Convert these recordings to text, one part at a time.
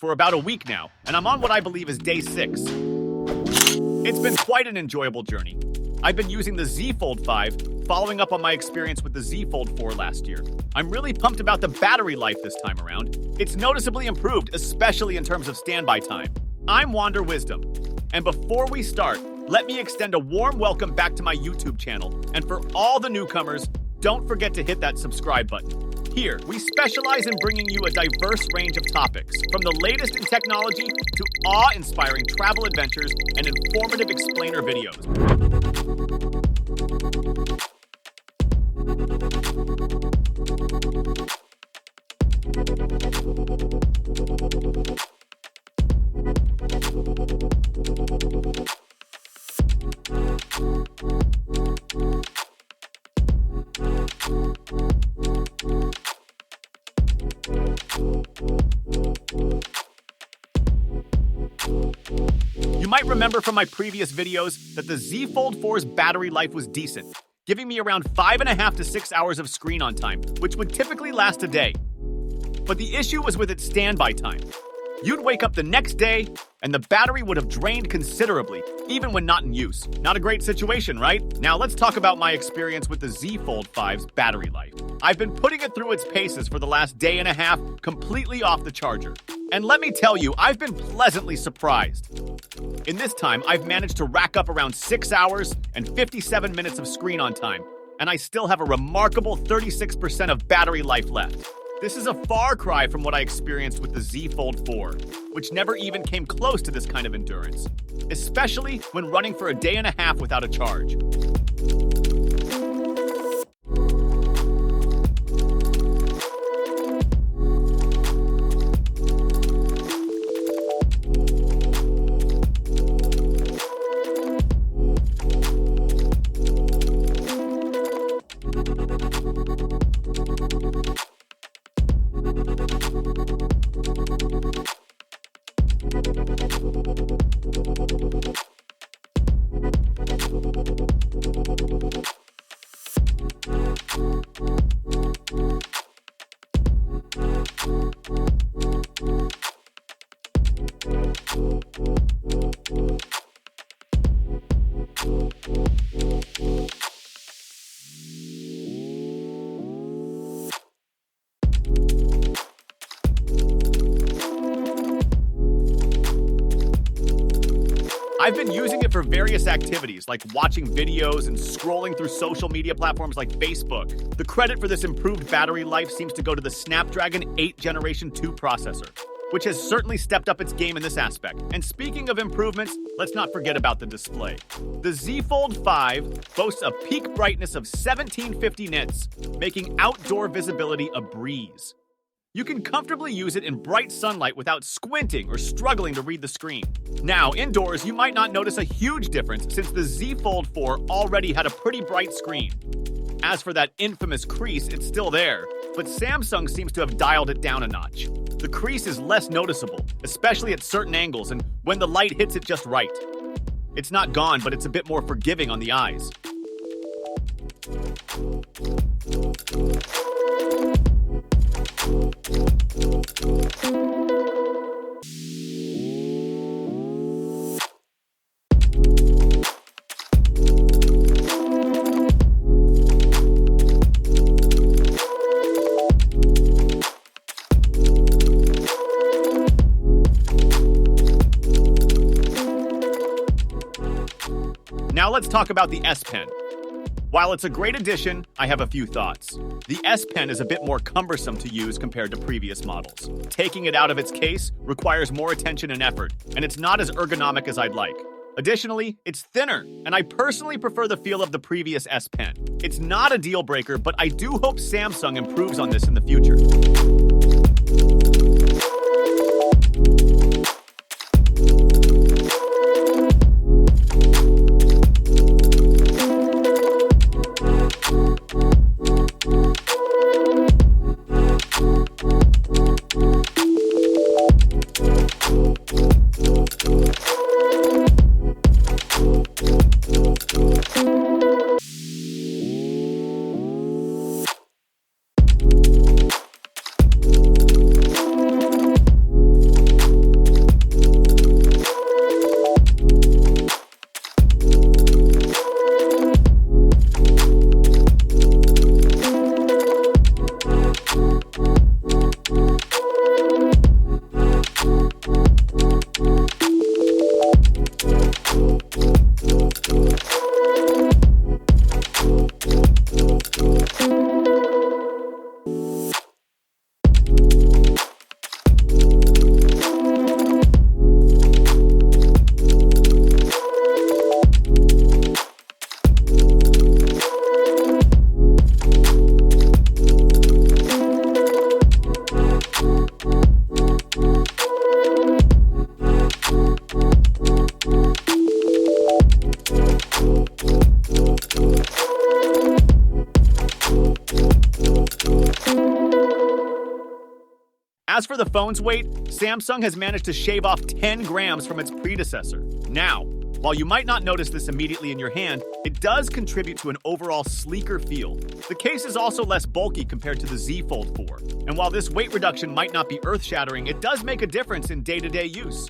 for about a week now, and I'm on what I believe is day 6. It's been quite an enjoyable journey. I've been using the Z Fold 5, following up on my experience with the Z Fold 4 last year. I'm really pumped about the battery life this time around. It's noticeably improved, especially in terms of standby time. I'm Wander Wisdom, and before we start, let me extend a warm welcome back to my YouTube channel, and for all the newcomers, don't forget to hit that subscribe button. Here, we specialize in bringing you a diverse range of topics, from the latest in technology to awe-inspiring travel adventures and informative explainer videos. You might remember from my previous videos that the Z Fold 4's battery life was decent, giving me around 5.5 to 6 hours of screen on time, which would typically last a day. But the issue was with its standby time. You'd wake up the next day, and the battery would have drained considerably, even when not in use. Not a great situation, right? Now let's talk about my experience with the Z Fold 5's battery life. I've been putting it through its paces for the last day and a half, completely off the charger. And let me tell you, I've been pleasantly surprised. In this time, I've managed to rack up around 6 hours and 57 minutes of screen on time, and I still have a remarkable 36% of battery life left. This is a far cry from what I experienced with the Z Fold 4, which never even came close to this kind of endurance, especially when running for a day and a half without a charge. I've been using it for various activities, like watching videos and scrolling through social media platforms like Facebook. The credit for this improved battery life seems to go to the Snapdragon 8 Generation 2 processor, which has certainly stepped up its game in this aspect. And speaking of improvements, let's not forget about the display. The Z Fold 5 boasts a peak brightness of 1750 nits, making outdoor visibility a breeze. You can comfortably use it in bright sunlight without squinting or struggling to read the screen. Now, indoors, you might not notice a huge difference since the Z Fold 4 already had a pretty bright screen. As for that infamous crease, it's still there, but Samsung seems to have dialed it down a notch. The crease is less noticeable, especially at certain angles and when the light hits it just right. It's not gone, but it's a bit more forgiving on the eyes. Now let's talk about the S Pen. While it's a great addition, I have a few thoughts. The S Pen is a bit more cumbersome to use compared to previous models. Taking it out of its case requires more attention and effort, and it's not as ergonomic as I'd like. Additionally, it's thinner, and I personally prefer the feel of the previous S Pen. It's not a deal breaker, but I do hope Samsung improves on this in the future. As for the phone's weight, Samsung has managed to shave off 10 grams from its predecessor. Now, while you might not notice this immediately in your hand, it does contribute to an overall sleeker feel. The case is also less bulky compared to the Z Fold 4. And while this weight reduction might not be earth-shattering, it does make a difference in day-to-day use.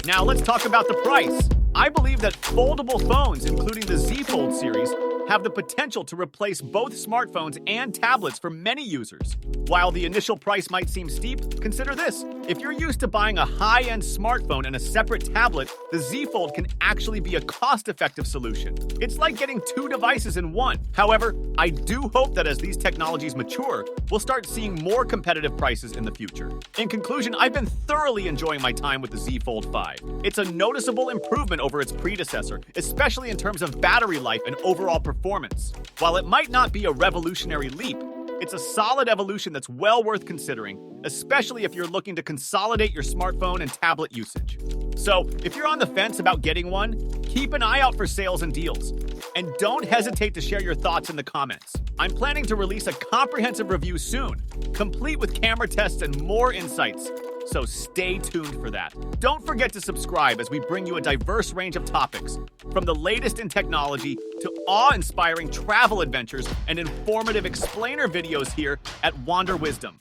Now let's talk about the price. I believe that foldable phones, including the Z Fold series, have the potential to replace both smartphones and tablets for many users. While the initial price might seem steep, consider this. If you're used to buying a high-end smartphone and a separate tablet, the Z Fold can actually be a cost-effective solution. It's like getting two devices in one. However, I do hope that as these technologies mature, we'll start seeing more competitive prices in the future. In conclusion, I've been thoroughly enjoying my time with the Z Fold 5. It's a noticeable improvement over its predecessor, especially in terms of battery life and overall performance. While it might not be a revolutionary leap, it's a solid evolution that's well worth considering, especially if you're looking to consolidate your smartphone and tablet usage. So, if you're on the fence about getting one, keep an eye out for sales and deals. And don't hesitate to share your thoughts in the comments. I'm planning to release a comprehensive review soon, complete with camera tests and more insights. So stay tuned for that. Don't forget to subscribe as we bring you a diverse range of topics, from the latest in technology to awe-inspiring travel adventures and informative explainer videos here at Wander Wisdom.